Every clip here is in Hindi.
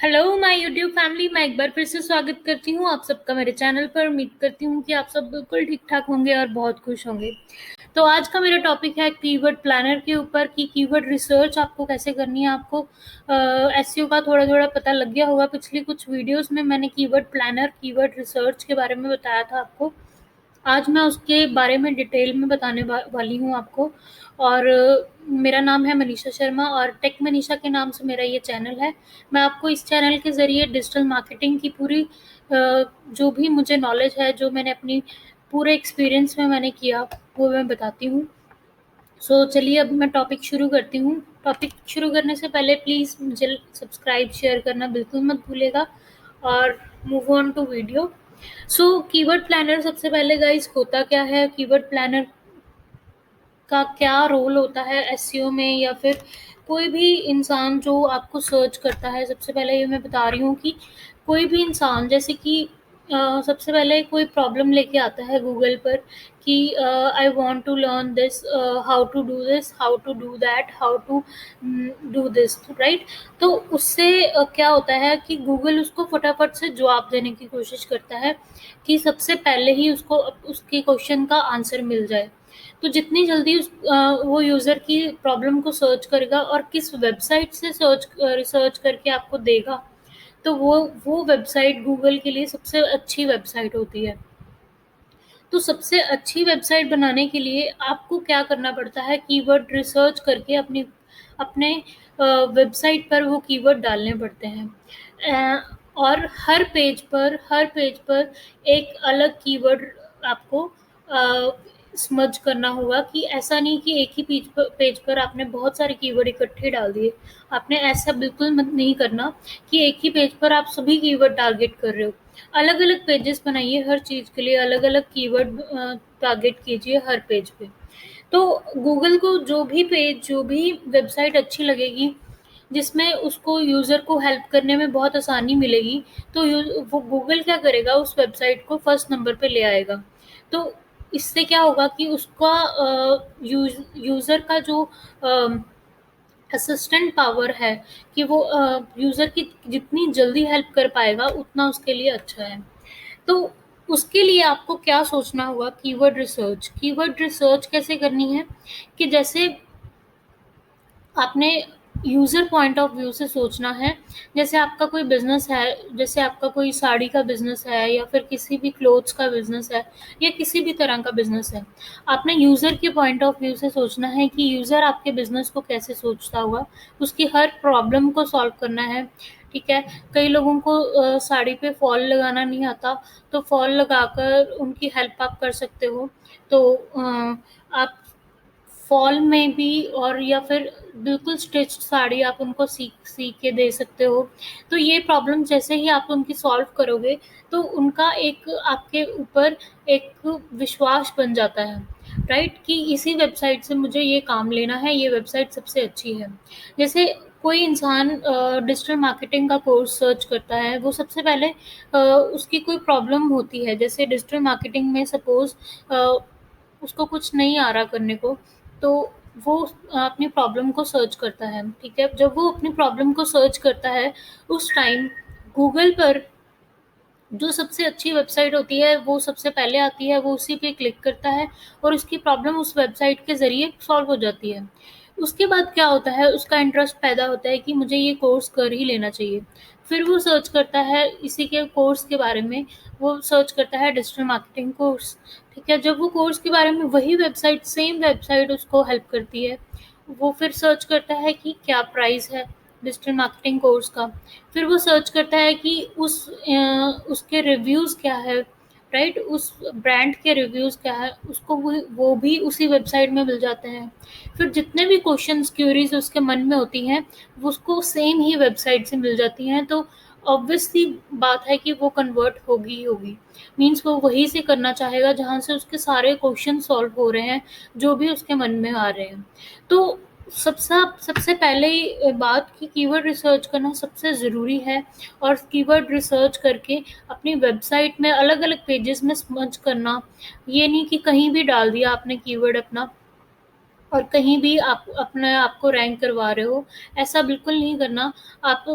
Hello my YouTube family. मैं एक बार फिर से स्वागत करती हूँ आप सबका मेरे चैनल पर। उम्मीद करती हूँ कि आप सब बिल्कुल ठीक ठाक होंगे और बहुत खुश होंगे। तो आज का मेरा टॉपिक है कीवर्ड प्लानर के ऊपर कि कीवर्ड रिसर्च आपको कैसे करनी है। आपको एसईओ का थोड़ा थोड़ा पता लग गया होगा। पिछली कुछ वीडियोस में मैंने कीवर्ड प्लानर कीवर्ड रिसर्च के बारे में बताया था आपको। आज मैं उसके बारे में डिटेल में बताने वाली हूँ आपको। और मेरा नाम है मनीषा शर्मा और टेक मनीषा के नाम से मेरा ये चैनल है। मैं आपको इस चैनल के ज़रिए डिजिटल मार्केटिंग की पूरी जो भी मुझे नॉलेज है, जो मैंने अपनी पूरे एक्सपीरियंस में मैंने किया, वो मैं बताती हूँ। सो चलिए अब मैं टॉपिक शुरू करती हूँ। टॉपिक शुरू करने से पहले प्लीज़ मुझे सब्सक्राइब शेयर करना बिल्कुल मत भूलिएगा और move on to video. So keyword planner सबसे पहले गाइस होता क्या है, कीवर्ड प्लानर का क्या रोल होता है एसईओ में, या फिर कोई भी इंसान जो आपको सर्च करता है। सबसे पहले ये मैं बता रही हूँ कि कोई भी इंसान जैसे कि सबसे पहले कोई प्रॉब्लम लेके आता है गूगल पर कि I want to learn this, how to do this, how to do that, how to do this, right. तो उससे क्या होता है कि गूगल उसको फटाफट से जवाब देने की कोशिश करता है कि सबसे पहले ही उसको उसके क्वेश्चन का आंसर मिल जाए। तो जितनी जल्दी वो यूज़र की प्रॉब्लम को सर्च करेगा और किस वेबसाइट से रिसर्च करके आपको देगा, तो वो वेबसाइट गूगल के लिए सबसे अच्छी वेबसाइट होती है। तो सबसे अच्छी वेबसाइट बनाने के लिए आपको क्या करना पड़ता है, कीवर्ड रिसर्च करके अपने वेबसाइट पर वो कीवर्ड डालने पड़ते हैं। और हर पेज पर एक अलग कीवर्ड आपको स्मर्ज करना होगा, कि ऐसा नहीं कि एक ही पेज पर आपने बहुत सारे कीवर्ड इकट्ठे डाल दिए। आपने ऐसा बिल्कुल मत नहीं करना कि एक ही पेज पर आप सभी कीवर्ड टारगेट कर रहे हो। अलग अलग पेजेस बनाइए, हर चीज़ के लिए अलग अलग कीवर्ड टारगेट कीजिए हर पेज पे। तो गूगल को जो भी वेबसाइट अच्छी लगेगी, जिसमें उसको यूज़र को हेल्प करने में बहुत आसानी मिलेगी, तो वो गूगल क्या करेगा, उस वेबसाइट को फर्स्ट नंबर पे ले आएगा। तो इससे क्या होगा कि उसका यूज़र का जो असिस्टेंट पावर है, कि वो यूज़र की जितनी जल्दी हेल्प कर पाएगा उतना उसके लिए अच्छा है। तो उसके लिए आपको क्या सोचना होगा, कीवर्ड रिसर्च कैसे करनी है, कि जैसे आपने यूज़र पॉइंट ऑफ व्यू से सोचना है। जैसे आपका कोई बिज़नेस है, जैसे आपका कोई साड़ी का बिज़नेस है या फिर किसी भी क्लोथ्स का बिज़नेस है या किसी भी तरह का बिज़नेस है। आपने यूज़र के पॉइंट ऑफ व्यू से सोचना है कि यूज़र आपके बिज़नेस को कैसे सोचता होगा, उसकी हर प्रॉब्लम को सॉल्व करना है, ठीक है। कई लोगों को साड़ी पे फॉल लगाना नहीं आता, तो फॉल लगाकर उनकी हेल्प आप कर सकते हो। तो आप फॉल में भी, और या फिर बिल्कुल स्टिच्ड साड़ी आप उनको सी के दे सकते हो। तो ये प्रॉब्लम जैसे ही आप उनकी सॉल्व करोगे, तो उनका एक आपके ऊपर एक विश्वास बन जाता है, राइट, कि इसी वेबसाइट से मुझे ये काम लेना है, ये वेबसाइट सबसे अच्छी है। जैसे कोई इंसान डिजिटल मार्केटिंग का कोर्स सर्च करता है, वो सबसे पहले उसकी कोई प्रॉब्लम होती है, जैसे डिजिटल मार्केटिंग में सपोज़ उसको कुछ नहीं आ रहा करने को, तो वो अपनी प्रॉब्लम को सर्च करता है, ठीक है। जब वो अपनी प्रॉब्लम को सर्च करता है, उस टाइम गूगल पर जो सबसे अच्छी वेबसाइट होती है, वो सबसे पहले आती है, वो उसी पे क्लिक करता है और उसकी प्रॉब्लम उस वेबसाइट के ज़रिए सॉल्व हो जाती है। उसके बाद क्या होता है, उसका इंटरेस्ट पैदा होता है कि मुझे ये कोर्स कर ही लेना चाहिए। फिर वो सर्च करता है इसी के कोर्स के बारे में, वो सर्च करता है डिजिटल मार्केटिंग कोर्स, ठीक है। जब वो कोर्स के बारे में वही वेबसाइट, सेम वेबसाइट उसको हेल्प करती है, वो फिर सर्च करता है कि क्या प्राइस है डिजिटल मार्केटिंग कोर्स का। फिर वो सर्च करता है कि उसके रिव्यूज़ क्या है, राइट, उस ब्रांड के रिव्यूज़ क्या है, उसको वो भी उसी वेबसाइट में मिल जाते हैं। फिर जितने भी क्वेश्चंस क्यूरीज उसके मन में होती हैं, वो उसको सेम ही वेबसाइट से मिल जाती हैं। तो ऑब्वियस सी बात है कि वो कन्वर्ट होगी ही होगी। मीन्स वो वहीं से करना चाहेगा जहाँ से उसके सारे क्वेश्चन सॉल्व हो रहे हैं, जो भी उसके मन में आ रहे हैं। तो सबसे पहले बात कि कीवर्ड रिसर्च करना सबसे ज़रूरी है, और कीवर्ड रिसर्च करके अपनी वेबसाइट में अलग-अलग पेजेस में स्मर्ज करना। ये नहीं कि कहीं भी डाल दिया आपने कीवर्ड अपना और कहीं भी आप अपने आप को रैंक करवा रहे हो, ऐसा बिल्कुल नहीं करना। आप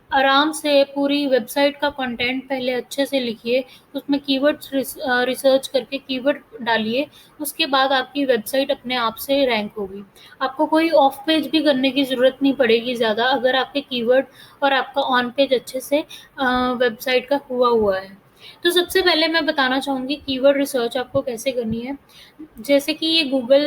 आराम से पूरी वेबसाइट का कंटेंट पहले अच्छे से लिखिए, उसमें कीवर्ड्स रिसर्च करके कीवर्ड डालिए, उसके बाद आपकी वेबसाइट अपने आप से रैंक होगी। आपको कोई ऑफ पेज भी करने की ज़रूरत नहीं पड़ेगी ज़्यादा, अगर आपके कीवर्ड और आपका ऑन पेज अच्छे से वेबसाइट का हुआ है। तो सबसे पहले मैं बताना चाहूँगी कीवर्ड रिसर्च आपको कैसे करनी है। जैसे कि ये गूगल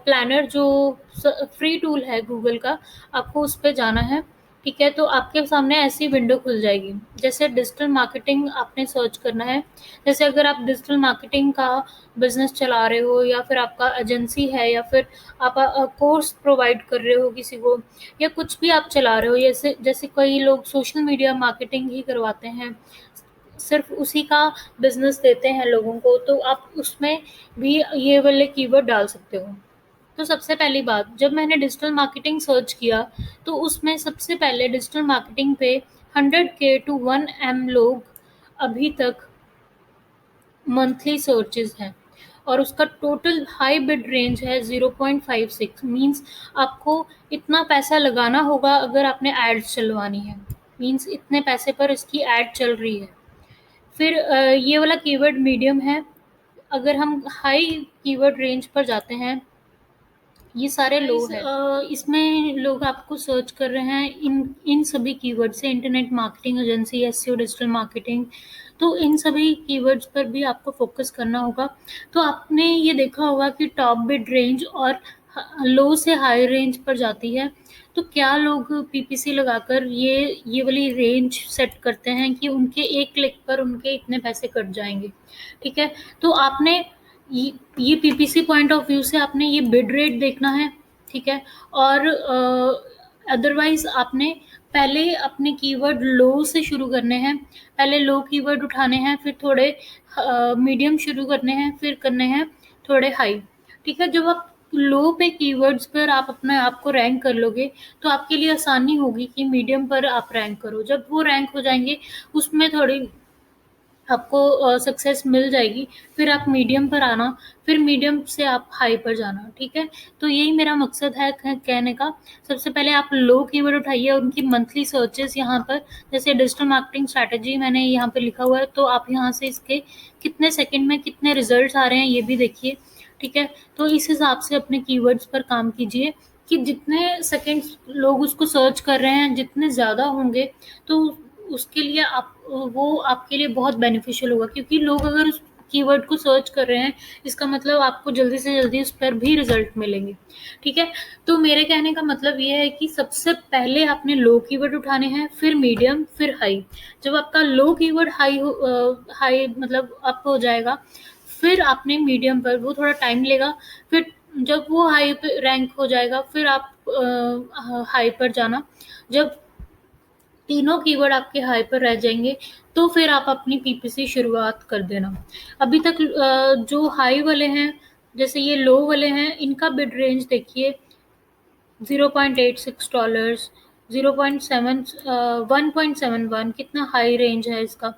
प्लानर जो फ्री टूल है गूगल का, आपको उस पे जाना है। ठीक है, तो आपके सामने ऐसी विंडो खुल जाएगी। जैसे डिजिटल मार्केटिंग आपने सर्च करना है। जैसे अगर आप डिजिटल मार्केटिंग का बिजनेस चला रहे हो, या फिर आपका एजेंसी है, या फिर आप कोर्स प्रोवाइड कर रहे हो किसी को, या कुछ भी आप चला रहे हो, जैसे जैसे कई लोग सोशल मीडिया मार्केटिंग ही करवाते हैं, सिर्फ उसी का बिजनेस देते हैं लोगों को, तो आप उसमें भी ये वाले कीवर्ड डाल सकते हो। तो सबसे पहली बात, जब मैंने डिजिटल मार्केटिंग सर्च किया, तो उसमें सबसे पहले डिजिटल मार्केटिंग पे 100K टू 1M लोग अभी तक मंथली सर्चेस हैं, और उसका टोटल हाई बिड रेंज है 0.56। मीन्स आपको इतना पैसा लगाना होगा अगर आपने एड्स चलवानी है, मीन्स इतने पैसे पर इसकी एड चल रही है। फिर ये वाला कीवर्ड मीडियम है। अगर हम हाई कीवर्ड रेंज पर जाते हैं, ये सारे लोग हैं, इसमें लोग आपको सर्च कर रहे हैं इन इन सभी कीवर्ड से, internet marketing agency, SEO, digital marketing. तो इन सभी कीवर्ड्स पर भी आपको फोकस करना होगा। तो आपने ये देखा होगा कि टॉप बिड रेंज और लो से हाई रेंज पर जाती है। तो क्या लोग पीपीसी लगाकर ये वाली रेंज सेट करते हैं कि उनके एक क्लिक पर उनके इतने पैसे कट जाएंगे। ठीक है, तो आपने ये पीपीसी पॉइंट ऑफ व्यू से आपने ये बिड रेट देखना है। ठीक है, और अदरवाइज आपने पहले अपने कीवर्ड लो से शुरू करने हैं। पहले लो कीवर्ड उठाने हैं, फिर थोड़े मीडियम शुरू करने हैं, फिर करने हैं थोड़े हाई। ठीक है, जब आप लो पे कीवर्ड्स पर आप अपने आप को रैंक कर लोगे, तो आपके लिए आसानी होगी कि मीडियम पर आप रैंक करो। जब वो रैंक हो जाएंगे, उसमें थोड़ी आपको सक्सेस मिल जाएगी, फिर आप मीडियम पर आना, फिर मीडियम से आप हाई पर जाना। ठीक है, तो यही मेरा मकसद है कहने का। सबसे पहले आप लो कीवर्ड उठाइए और उनकी मंथली सर्चेस यहाँ पर, जैसे डिजिटल मार्केटिंग स्ट्रैटेजी मैंने यहाँ पे लिखा हुआ है, तो आप यहाँ से इसके कितने सेकंड में कितने रिजल्ट्स आ रहे हैं ये भी देखिए। ठीक है, तो इस हिसाब से अपने कीवर्ड्स पर काम कीजिए कि जितने सेकंड्स लोग उसको सर्च कर रहे हैं, जितने ज़्यादा होंगे, तो उसके लिए आप वो आपके लिए बहुत बेनिफिशियल होगा, क्योंकि लोग अगर उस कीवर्ड को सर्च कर रहे हैं, इसका मतलब आपको जल्दी से जल्दी उस पर भी रिजल्ट मिलेंगे। ठीक है, तो मेरे कहने का मतलब ये है कि सबसे पहले आपने लो कीवर्ड उठाने हैं, फिर मीडियम, फिर हाई। जब आपका लो कीवर्ड हाई मतलब अप हो जाएगा, फिर आपने मीडियम पर, वो थोड़ा टाइम लेगा, फिर जब वो हाई पे रैंक हो जाएगा, फिर आप हाई पर जाना। जब तीनों कीवर्ड आपके हाई पर रह जाएंगे, तो फिर आप अपनी पीपीसी शुरुआत कर देना। अभी तक जो हाई वाले हैं, जैसे ये लो वाले हैं, इनका बिड रेंज देखिए, $0.86, 0.7 1.71, कितना हाई रेंज है इसका।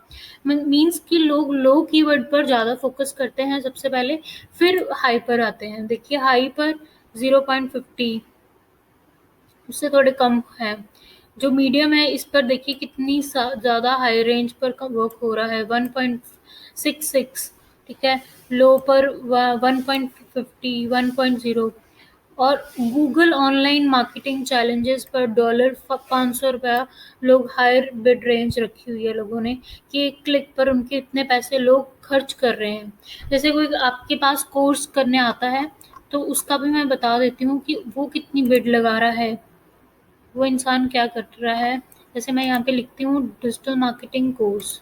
मीन्स कि लोग लो कीवर्ड पर ज़्यादा फोकस करते हैं सबसे पहले, फिर हाई पर आते हैं। देखिए हाई पर 0.50, उससे थोड़े कम है। जो मीडियम है, इस पर देखिए कितनी ज़्यादा हाई रेंज पर वर्क हो रहा है, 1.66। ठीक है, लो पर 1.50, 1.0। और गूगल ऑनलाइन मार्केटिंग चैलेंजेस पर $500 लोग हायर बिड रेंज रखी हुई है लोगों ने, कि एक क्लिक पर उनके इतने पैसे लोग खर्च कर रहे हैं। जैसे कोई आपके पास कोर्स करने आता है, तो उसका भी मैं बता देती हूँ कि वो कितनी बिड लगा रहा है, वो इंसान क्या कर रहा है। जैसे मैं यहाँ पे लिखती हूँ डिजिटल मार्केटिंग कोर्स,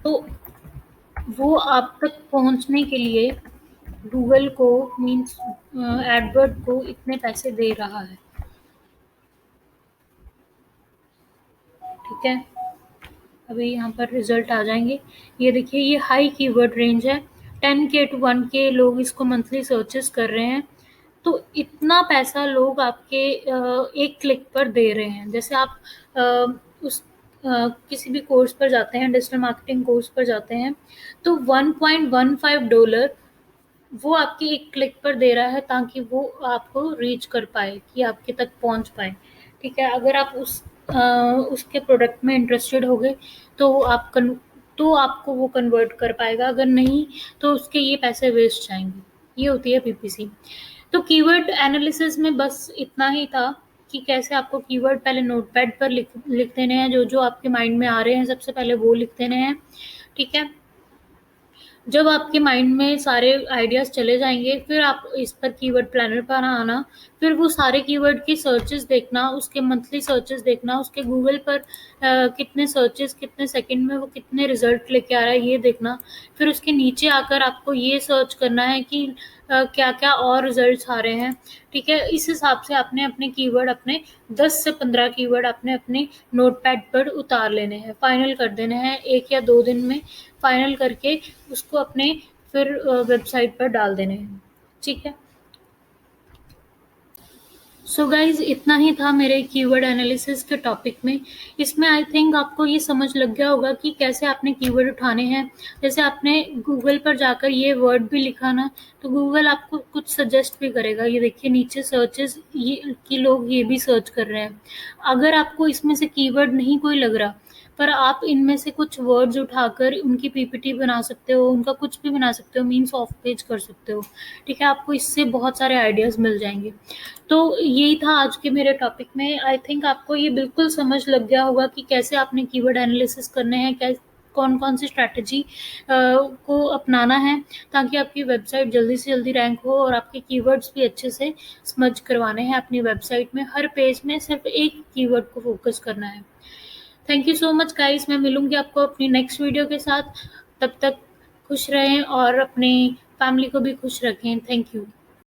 तो वो आप तक पहुँचने के लिए गूगल को, मीन्स एडवर्ड को इतने पैसे दे रहा है। ठीक है, अभी यहाँ पर रिजल्ट आ जाएंगे। ये देखिए, ये हाई कीवर्ड रेंज है, 10K टू 1K लोग इसको मंथली सर्चेस कर रहे हैं। तो इतना पैसा लोग आपके एक क्लिक पर दे रहे हैं। जैसे आप उस किसी भी कोर्स पर जाते हैं, डिजिटल मार्केटिंग कोर्स पर जाते हैं, तो $1.15 वो आपके एक क्लिक पर दे रहा है, ताकि वो आपको रीच कर पाए, कि आपके तक पहुंच पाए। ठीक है, अगर आप उसके प्रोडक्ट में इंटरेस्टेड होगे तो आपको वो कन्वर्ट कर पाएगा, अगर नहीं तो उसके ये पैसे वेस्ट जाएंगे। ये होती है पीपीसी। तो कीवर्ड एनालिसिस में बस इतना ही था कि कैसे आपको कीवर्ड पहले नोटपैड पर लिख देने हैं, जो जो आपके माइंड में आ रहे हैं सबसे पहले वो लिख देने हैं, ठीक है। जब आपके माइंड में सारे आइडियाज़ चले जाएँगे, फिर आप इस पर कीवर्ड प्लानर पर आना, फिर वो सारे कीवर्ड की सर्चेज़ देखना, उसके मंथली सर्चेज़ देखना, उसके गूगल पर कितने सर्चेज़ कितने सेकंड में वो कितने रिज़ल्ट लेके आ रहा है ये देखना। फिर उसके नीचे आकर आपको ये सर्च करना है कि क्या-क्या और रिज़ल्ट्स आ रहे हैं, ठीक है? इस हिसाब से आपने अपने कीवर्ड अपने 10 से 15 कीवर्ड आपने अपने नोटपैड पर उतार लेने हैं, फाइनल कर देने हैं 1 या 2 दिन में फाइनल करके उसको अपने फिर वेबसाइट पर डाल देने हैं, ठीक है। सो गाइज इतना ही था मेरे कीवर्ड एनालिसिस के टॉपिक में। इसमें आई थिंक आपको ये समझ लग गया होगा कि कैसे आपने कीवर्ड उठाने हैं। जैसे आपने गूगल पर जाकर ये वर्ड भी लिखा ना, तो गूगल आपको कुछ सजेस्ट भी करेगा। ये देखिए नीचे सर्चेस ये कि लोग ये भी सर्च कर रहे हैं। अगर आपको इसमें से कीवर्ड नहीं कोई लग रहा, पर आप इनमें से कुछ वर्ड्स उठाकर उनकी पीपीटी बना सकते हो, उनका कुछ भी बना सकते हो, मीन्स ऑफ पेज कर सकते हो, ठीक है। आपको इससे बहुत सारे आइडियाज़ मिल जाएंगे। तो यही था आज के मेरे टॉपिक में। आई थिंक आपको ये बिल्कुल समझ लग गया होगा कि कैसे आपने कीवर्ड एनालिसिस करने हैं, कौन-कौन सी स्ट्रैटेजी को अपनाना है ताकि आपकी वेबसाइट जल्दी से जल्दी रैंक हो और आपके कीवर्ड्स भी अच्छे से स्मज करवाने हैं अपनी वेबसाइट में। हर पेज में सिर्फ एक कीवर्ड को फोकस करना है। Thank you so much guys. मैं मिलूँगी आपको अपनी नेक्स्ट वीडियो के साथ। तब तक खुश रहें और अपनी फैमिली को भी खुश रखें। Thank you.